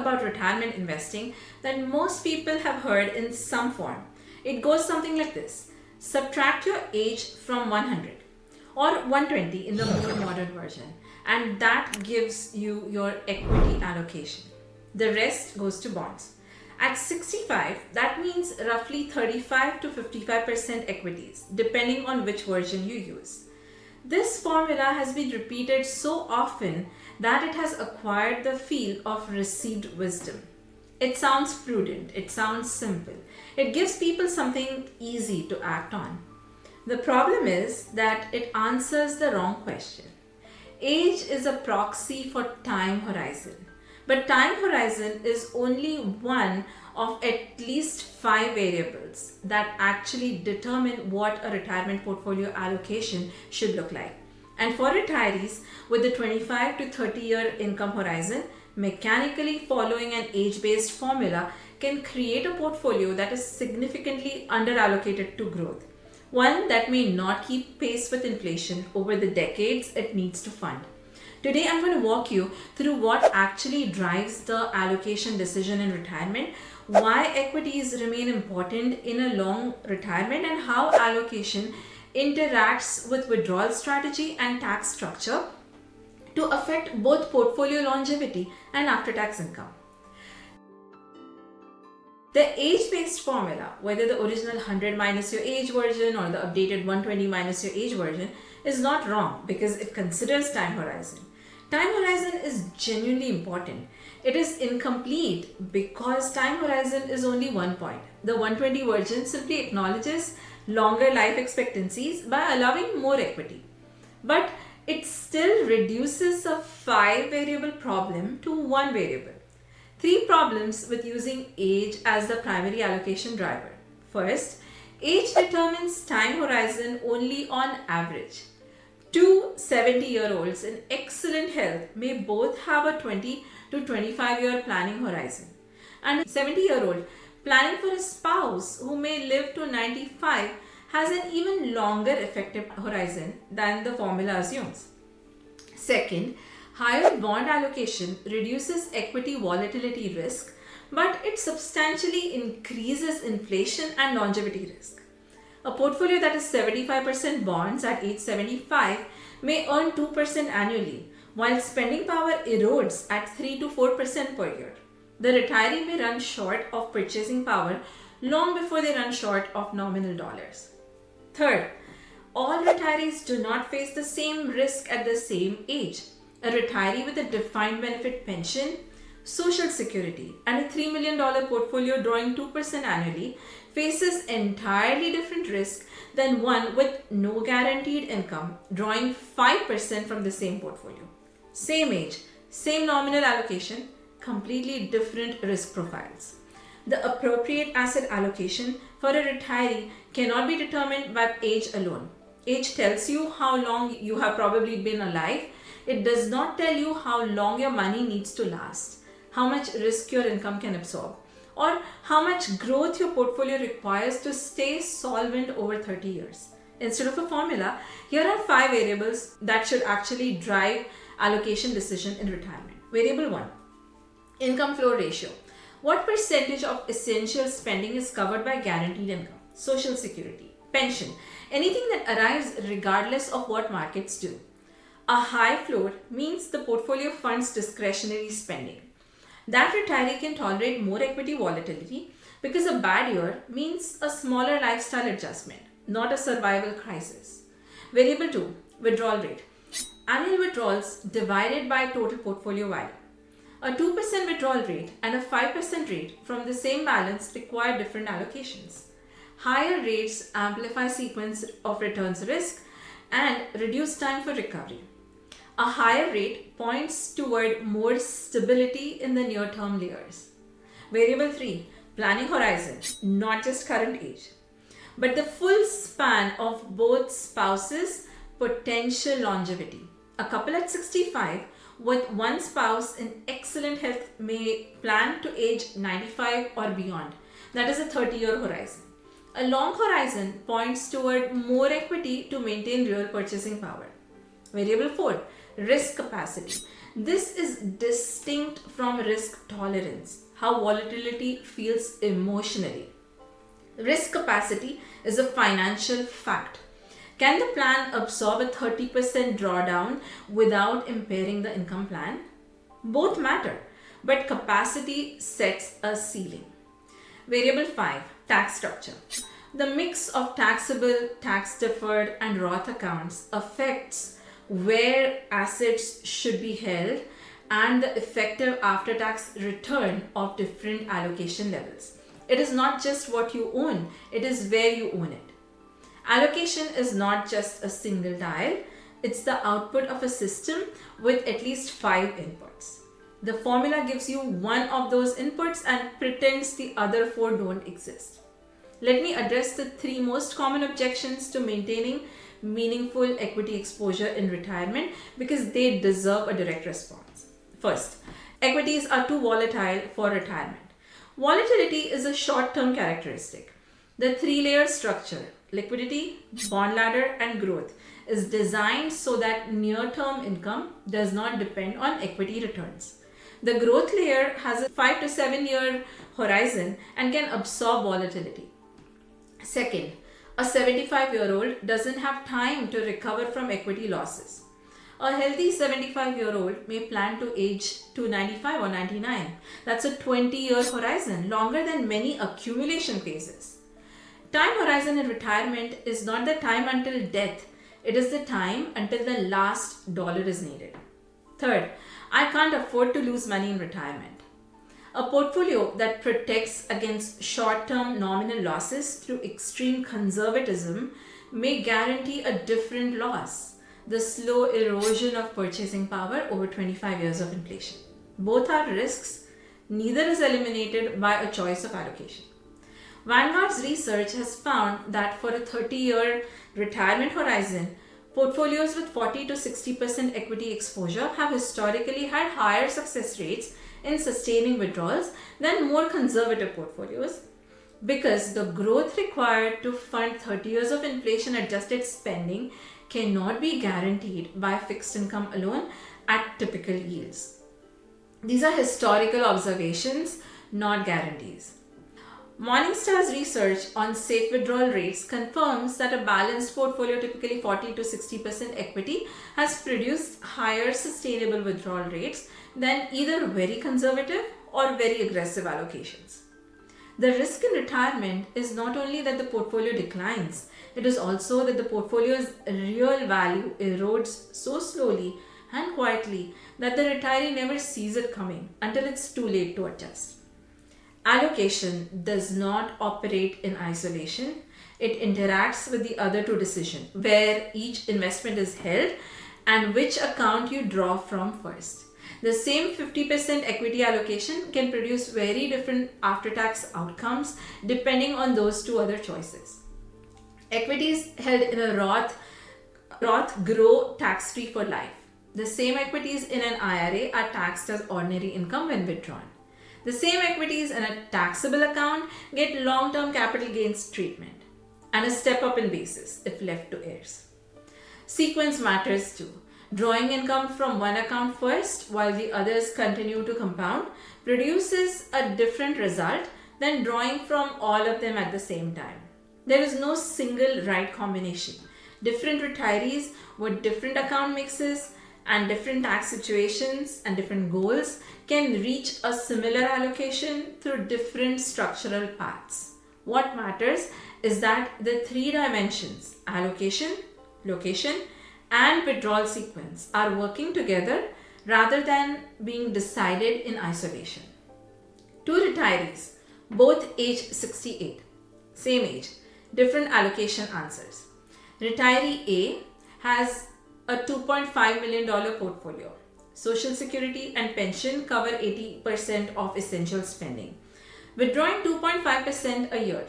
about retirement investing that most people have heard in some form. It goes something like this. Subtract your age from 100 or 120 in the more modern version, and that gives you your equity allocation. The rest goes to bonds. At 65, that means roughly 35 to 55% equities, depending on which version you use. This formula has been repeated so often that it has acquired the feel of received wisdom. It sounds prudent, it sounds simple, it gives people something easy to act on. The problem is that it answers the wrong question. Age is a proxy for time horizon, but time horizon is only one of at least 5 variables that actually determine what a retirement portfolio allocation should look like. And for retirees with the 25 to 30-year income horizon, mechanically following an age-based formula can create a portfolio that is significantly underallocated to growth, one that may not keep pace with inflation over the decades it needs to fund. Today, I'm going to walk you through what actually drives the allocation decision in retirement, why equities remain important in a long retirement, and how allocation interacts with withdrawal strategy and tax structure to affect both portfolio longevity and after-tax income. The age-based formula, whether the original 100 minus your age version or the updated 120 minus your age version, is not wrong because it considers time horizon. Time horizon is genuinely important. It is incomplete because time horizon is only 1 point. The 120 version simply acknowledges longer life expectancies by allowing more equity. But it still reduces a 5 variable problem to 1 variable. 3 problems with using age as the primary allocation driver. First, age determines time horizon only on average. Two 70-year-olds in excellent health may both have a 20 to 25-year planning horizon. And a 70-year-old planning for a spouse who may live to 95 has an even longer effective horizon than the formula assumes. Second, higher bond allocation reduces equity volatility risk, but it substantially increases inflation and longevity risk. A portfolio that is 75% bonds at age 75 may earn 2% annually, while spending power erodes at 3 to 4% per year. The retiree may run short of purchasing power long before they run short of nominal dollars. Third, all retirees do not face the same risk at the same age. A retiree with a defined benefit pension, Social Security, and a $3 million portfolio drawing 2% annually faces entirely different risk than one with no guaranteed income drawing 5% from the same portfolio. Same age, same nominal allocation, completely different risk profiles. The appropriate asset allocation for a retiree cannot be determined by age alone. Age tells you how long you have probably been alive. It does not tell you how long your money needs to last, how much risk your income can absorb, or how much growth your portfolio requires to stay solvent over 30 years. Instead of a formula, here are 5 variables that should actually drive allocation decision in retirement. Variable 1, income flow ratio. What percentage of essential spending is covered by guaranteed income, Social Security, pension, anything that arrives regardless of what markets do. A high floor means the portfolio funds discretionary spending. That retiree can tolerate more equity volatility because a bad year means a smaller lifestyle adjustment, not a survival crisis. Variable 2, withdrawal rate. Annual withdrawals divided by total portfolio value. A 2% withdrawal rate and a 5% rate from the same balance require different allocations. Higher rates amplify sequence of returns risk and reduce time for recovery. A higher rate points toward more stability in the near-term layers. Variable 3, planning horizon, not just current age, but the full span of both spouses' potential longevity. A couple at 65 with one spouse in excellent health may plan to age 95 or beyond. That is a 30-year horizon. A long horizon points toward more equity to maintain real purchasing power. Variable 4, risk capacity. This is distinct from risk tolerance, how volatility feels emotionally. Risk capacity is a financial fact. Can the plan absorb a 30% drawdown without impairing the income plan? Both matter, but capacity sets a ceiling. Variable 5, tax structure. The mix of taxable, tax deferred, and Roth accounts affects where assets should be held and the effective after tax return of different allocation levels. It is not just what you own, it is where you own it. Allocation is not just a single dial, it's the output of a system with at least 5 inputs. The formula gives you one of those inputs and pretends the other 4 don't exist. Let me address the 3 most common objections to maintaining meaningful equity exposure in retirement because they deserve a direct response. First, equities are too volatile for retirement. Volatility is a short-term characteristic. The 3-layer structure, liquidity, bond ladder, and growth, is designed so that near-term income does not depend on equity returns. The growth layer has a 5 to 7 year horizon and can absorb volatility. Second, a 75-year-old doesn't have time to recover from equity losses. A healthy 75-year-old may plan to age to 95 or 99. That's a 20-year horizon, longer than many accumulation phases. Time horizon in retirement is not the time until death. It is the time until the last dollar is needed. Third, I can't afford to lose money in retirement. A portfolio that protects against short-term nominal losses through extreme conservatism may guarantee a different loss: the slow erosion of purchasing power over 25 years of inflation. Both are risks, neither is eliminated by a choice of allocation. Vanguard's research has found that for a 30-year retirement horizon, portfolios with 40 to 60% equity exposure have historically had higher success rates in sustaining withdrawals than more conservative portfolios, because the growth required to fund 30 years of inflation-adjusted spending cannot be guaranteed by fixed income alone at typical yields. These are historical observations, not guarantees. Morningstar's research on safe withdrawal rates confirms that a balanced portfolio, typically 40 to 60% equity, has produced higher sustainable withdrawal rates than either very conservative or very aggressive allocations. The risk in retirement is not only that the portfolio declines, it is also that the portfolio's real value erodes so slowly and quietly that the retiree never sees it coming until it's too late to adjust. Allocation does not operate in isolation. It interacts with the other 2 decisions, where each investment is held and which account you draw from first. The same 50% equity allocation can produce very different after-tax outcomes depending on those 2 other choices. Equities held in a Roth grow tax-free for life. The same equities in an IRA are taxed as ordinary income when withdrawn. The same equities in a taxable account get long-term capital gains treatment and a step up in basis if left to heirs. Sequence matters too. Drawing income from one account first while the others continue to compound produces a different result than drawing from all of them at the same time. There is no single right combination. Different retirees with different account mixes and different tax situations and different goals can reach a similar allocation through different structural paths. What matters is that the 3 dimensions, allocation, location, and withdrawal sequence, are working together rather than being decided in isolation. 2 retirees, both age 68, same age, different allocation answers. Retiree A has a $2.5 million portfolio. Social Security and pension cover 80% of essential spending, withdrawing 2.5% a year.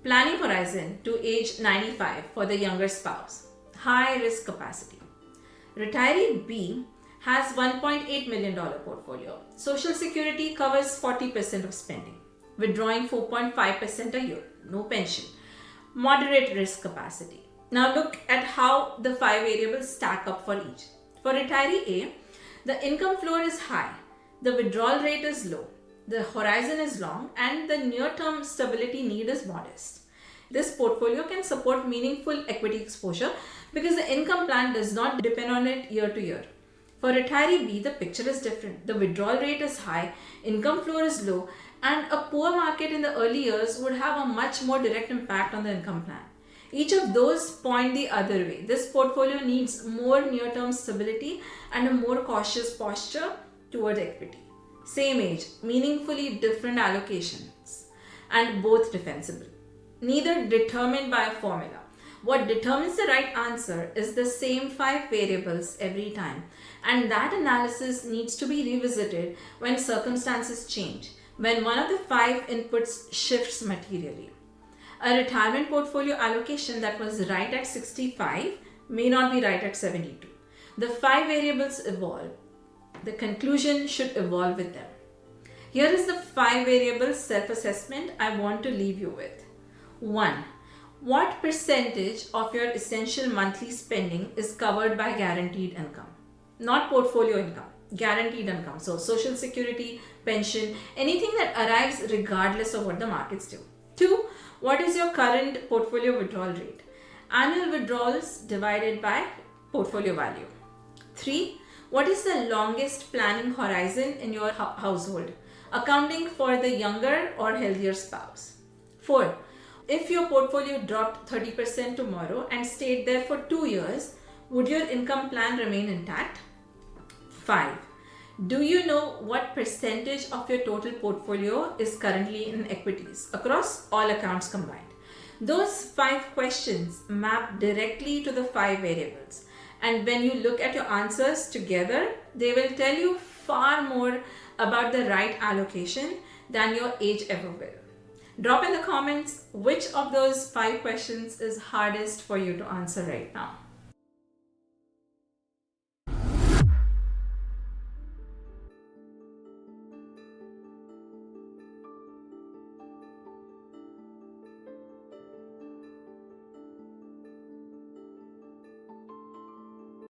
Planning horizon to age 95 for the younger spouse. High risk capacity. Retiree B has $1.8 million portfolio. Social Security covers 40% of spending, withdrawing 4.5% a year. No pension. Moderate risk capacity. Now look at how the 5 variables stack up for each. For retiree A, The income floor is high, the withdrawal rate is low, the horizon is long, and the near-term stability need is modest. This portfolio can support meaningful equity exposure because the income plan does not depend on it year to year. For retiree B, the picture is different. The withdrawal rate is high, income floor is low, and a poor market in the early years would have a much more direct impact on the income plan. Each of those point the other way. This portfolio needs more near-term stability and a more cautious posture toward equity. Same age, meaningfully different allocations, and both defensible. Neither determined by a formula. What determines the right answer is the same 5 variables every time, and that analysis needs to be revisited when circumstances change, when one of the 5 inputs shifts materially. A retirement portfolio allocation that was right at 65 may not be right at 72. The 5 variables evolve. The conclusion should evolve with them. Here is the 5 variables self-assessment I want to leave you with. 1. What percentage of your essential monthly spending is covered by guaranteed income? Not portfolio income, guaranteed income. So social security, pension, anything that arrives regardless of what the markets do. 2. What is your current portfolio withdrawal rate? Annual withdrawals divided by portfolio value. 3. What is the longest planning horizon in your household, accounting for the younger or healthier spouse? 4. If your portfolio dropped 30% tomorrow and stayed there for 2 years, would your income plan remain intact? 5. Do you know what percentage of your total portfolio is currently in equities across all accounts combined? Those 5 questions map directly to the 5 variables. And when you look at your answers together, they will tell you far more about the right allocation than your age ever will. Drop in the comments which of those 5 questions is hardest for you to answer right now.